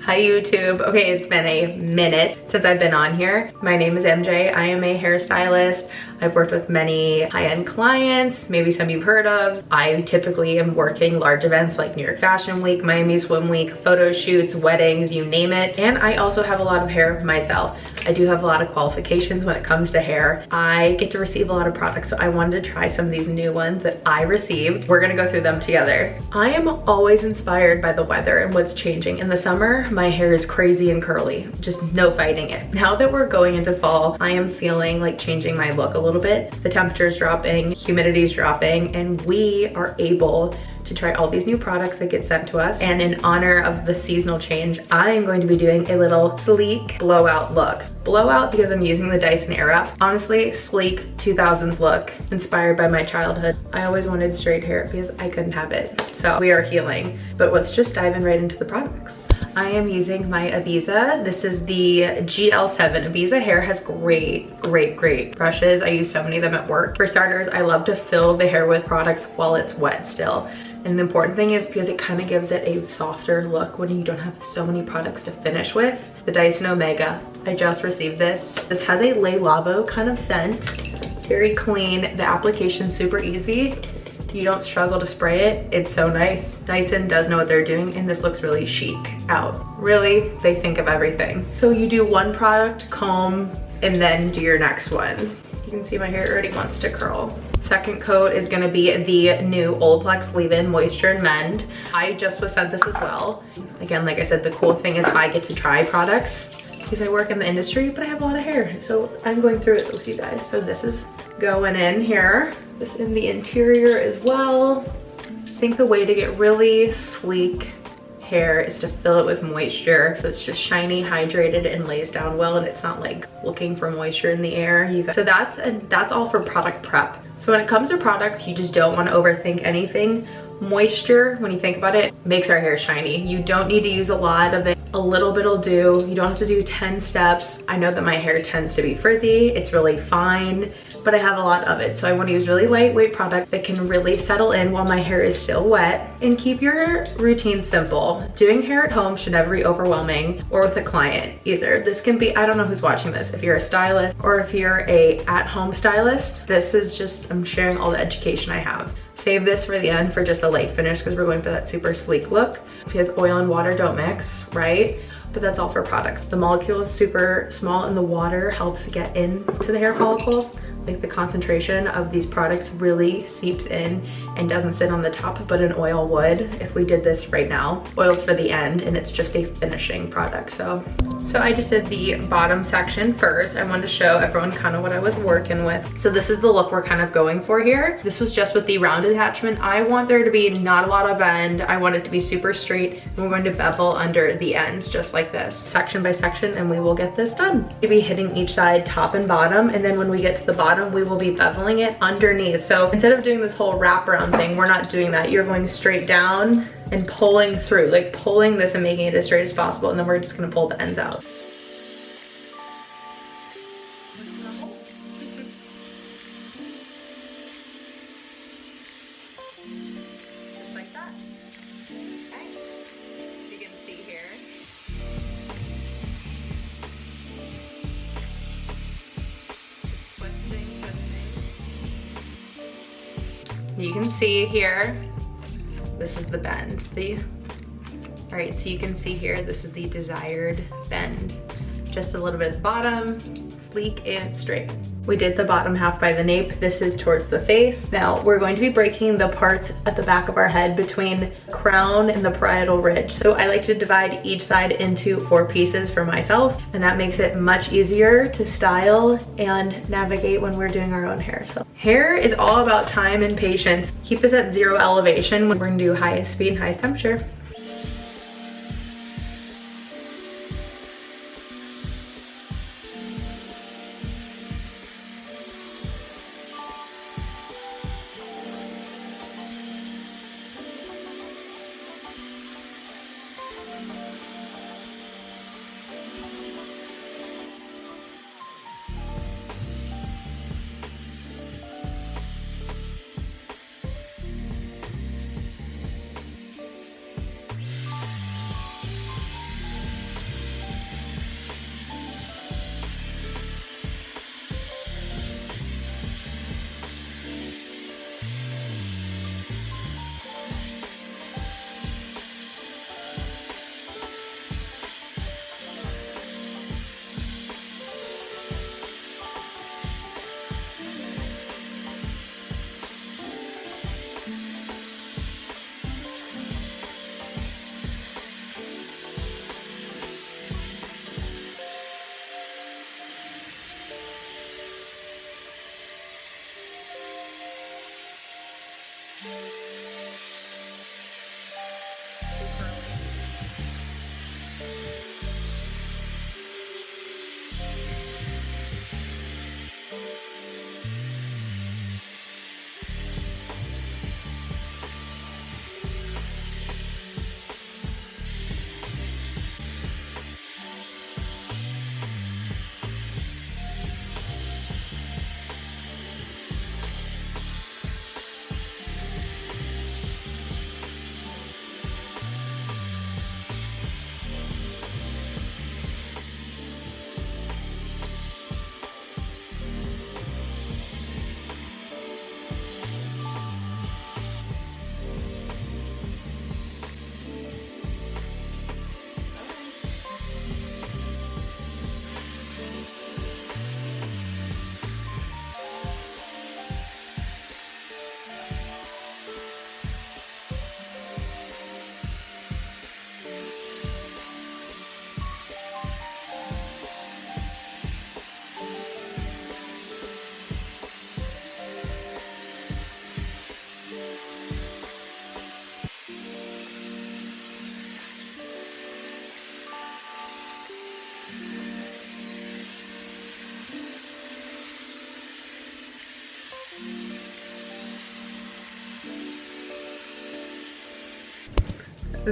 Hi YouTube. Okay, it's been a minute since I've been on here. My name is MJ. I am a hairstylist. I've worked with many high-end clients, maybe some you've heard of. I typically am working large events like New York Fashion Week, Miami Swim Week, photo shoots, weddings, you name it. And I also have a lot of hair myself. I do have a lot of qualifications when it comes to hair. I get to receive a lot of products, so I wanted to try some of these new ones that I received. We're gonna go through them together. I am always inspired by the weather and what's changing. In the summer, my hair is crazy and curly, just no fighting it. Now that we're going into fall, I am feeling like changing my look a little bit. The temperature's dropping, humidity's dropping, and we are able to try all these new products that get sent to us. And in honor of the seasonal change, I am going to be doing a little sleek blowout look. Blowout because I'm using the Dyson Airwrap. Honestly, sleek 2000s look, inspired by my childhood. I always wanted straight hair because I couldn't have it. So we are healing. But let's just dive in right into the products. I am using my Ibiza. This is the GL7. Ibiza hair has great brushes. I use so many of them at work. For starters, I love to fill the hair with products while it's wet still. And the important thing is because it kind of gives it a softer look when you don't have so many products to finish with. The Dyson Omega, I just received this. This has a Le Labo kind of scent. Very clean, the application's super easy. You don't struggle to spray it. It's so nice. Dyson does know what they're doing, and this looks really chic out. Really, they think of everything. So you do one product, comb, and then do your next one. You can see my hair already wants to curl. Second coat is gonna be the new Olaplex Leave-In Moisture and Mend. I just was sent this as well. Again, like I said, the cool thing is I get to try products because I work in the industry, but I have a lot of hair. So I'm going through it with you guys. So this is going in here. This in the interior as well. I think the way to get really sleek hair is to fill it with moisture. So it's just shiny, hydrated, and lays down well, and it's not like looking for moisture in the air. So that's all for product prep. So when it comes to products, you just don't want to overthink anything. Moisture, when you think about it, makes our hair shiny. You don't need to use a lot of it. A little bit'll do. You don't have to do 10 steps. I know that my hair tends to be frizzy. It's really fine, but I have a lot of it. So I want to use really lightweight product that can really settle in while my hair is still wet. And keep your routine simple. Doing hair at home should never be overwhelming, or with a client either. This can be, I don't know who's watching this, if you're a stylist or if you're a at-home stylist. This is just, I'm sharing all the education I have. Save this for the end for just a light finish because we're going for that super sleek look because oil and water don't mix, right? But that's all for products. The molecule is super small and the water helps get into the hair follicle. Like the concentration of these products really seeps in and doesn't sit on the top, but an oil would if we did this right now. Oil's for the end and it's just a finishing product. So I just did the bottom section first. I wanted to show everyone kind of what I was working with. So this is the look we're kind of going for here. This was just with the round attachment. I want there to be not a lot of bend. I want it to be super straight, and we're going to bevel under the ends just like this, section by section, and we will get this done. We'll be hitting each side top and bottom, and then when we get to the bottom, we will be beveling it underneath. So instead of doing this whole wraparound thing, we're not doing that. You're going straight down and pulling through, like pulling this and making it as straight as possible, and then we're just gonna pull the ends out. Just like that. Okay. You can see here. You can see here, this is the bend. All right, so you can see here, this is the desired bend. Just a little bit at the bottom, sleek and straight. We did the bottom half by the nape. This is towards the face. Now we're going to be breaking the parts at the back of our head between crown and the parietal ridge. So I like to divide each side into 4 pieces for myself, and that makes it much easier to style and navigate when we're doing our own hair. So hair is all about time and patience. Keep this at 0 elevation when we're gonna do highest speed and highest temperature.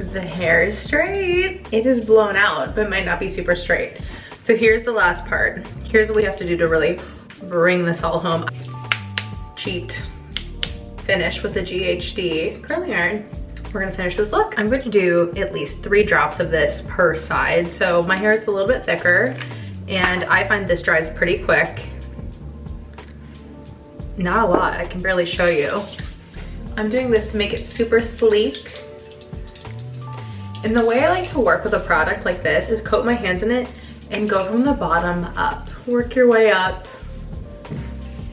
the hair is straight. It is blown out, but might not be super straight. So here's the last part. Here's what we have to do to really bring this all home. Cheat finish with the GHD curling iron. We're gonna finish this look. I'm going to do at least 3 drops of this per side. So my hair is a little bit thicker and I find this dries pretty quick. Not a lot, I can barely show you. I'm doing this to make it super sleek. And the way I like to work with a product like this is coat my hands in it and go from the bottom up. Work your way up.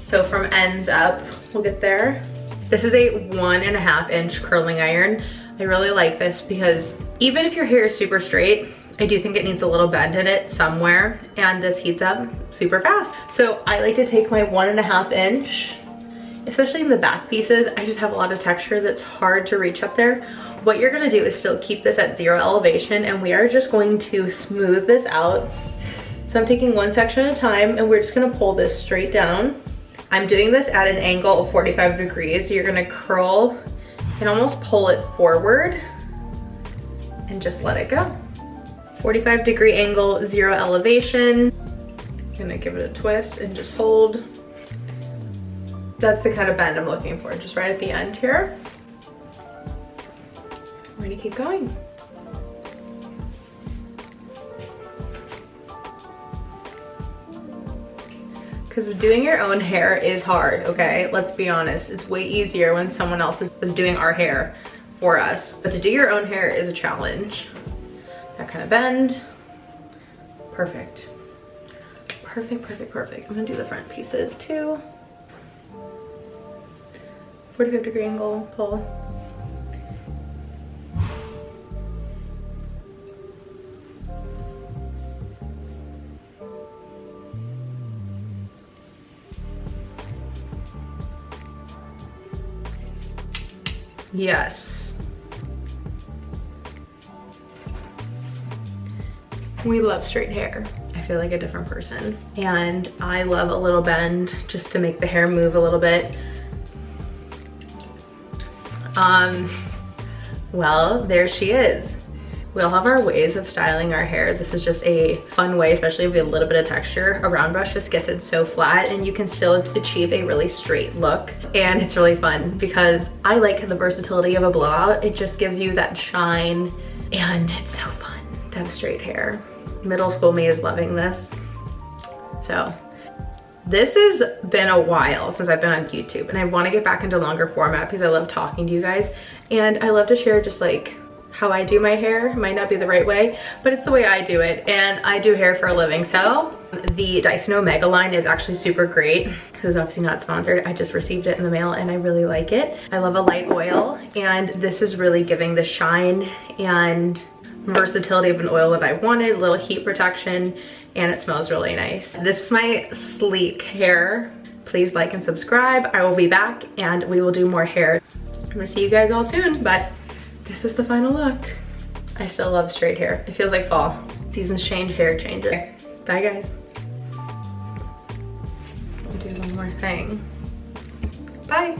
So from ends up, we'll get there. This is a 1.5 inch curling iron. I really like this because even if your hair is super straight, I do think it needs a little bend in it somewhere, and this heats up super fast. So I like to take my 1.5 inch, especially in the back pieces. I just have a lot of texture that's hard to reach up there. What you're gonna do is still keep this at 0 elevation, and we are just going to smooth this out. So I'm taking one section at a time, and we're just gonna pull this straight down. I'm doing this at an angle of 45 degrees. So you're gonna curl and almost pull it forward and just let it go. 45-degree angle, 0 elevation. I'm gonna give it a twist and just hold. That's the kind of bend I'm looking for, just right at the end here. We're gonna keep going. Because doing your own hair is hard, okay? Let's be honest. It's way easier when someone else is doing our hair for us. But to do your own hair is a challenge. That kind of bend. Perfect. Perfect, perfect, perfect. I'm gonna do the front pieces too. 45-degree angle, pull. Yes. We love straight hair. I feel like a different person. And I love a little bend just to make the hair move a little bit. Well, there she is. We all have our ways of styling our hair. This is just a fun way, especially with a little bit of texture. A round brush just gets it so flat and you can still achieve a really straight look. And it's really fun because I like the versatility of a blowout. It just gives you that shine and it's so fun to have straight hair. Middle school me is loving this. So this has been a while since I've been on YouTube and I want to get back into longer format because I love talking to you guys and I love to share just like how I do my hair. It might not be the right way, but it's the way I do it, and I do hair for a living. So the Dyson Omega line is actually super great. This is obviously not sponsored. I just received it in the mail and I really like it. I love a light oil, and this is really giving the shine and versatility of an oil that I wanted, a little heat protection, and it smells really nice. This is my sleek hair. Please like and subscribe. I will be back and we will do more hair. I'm gonna see you guys all soon, but this is the final look. I still love straight hair. It feels like fall. Seasons change, hair changes. Okay. Bye guys. I'll do one more thing. Bye.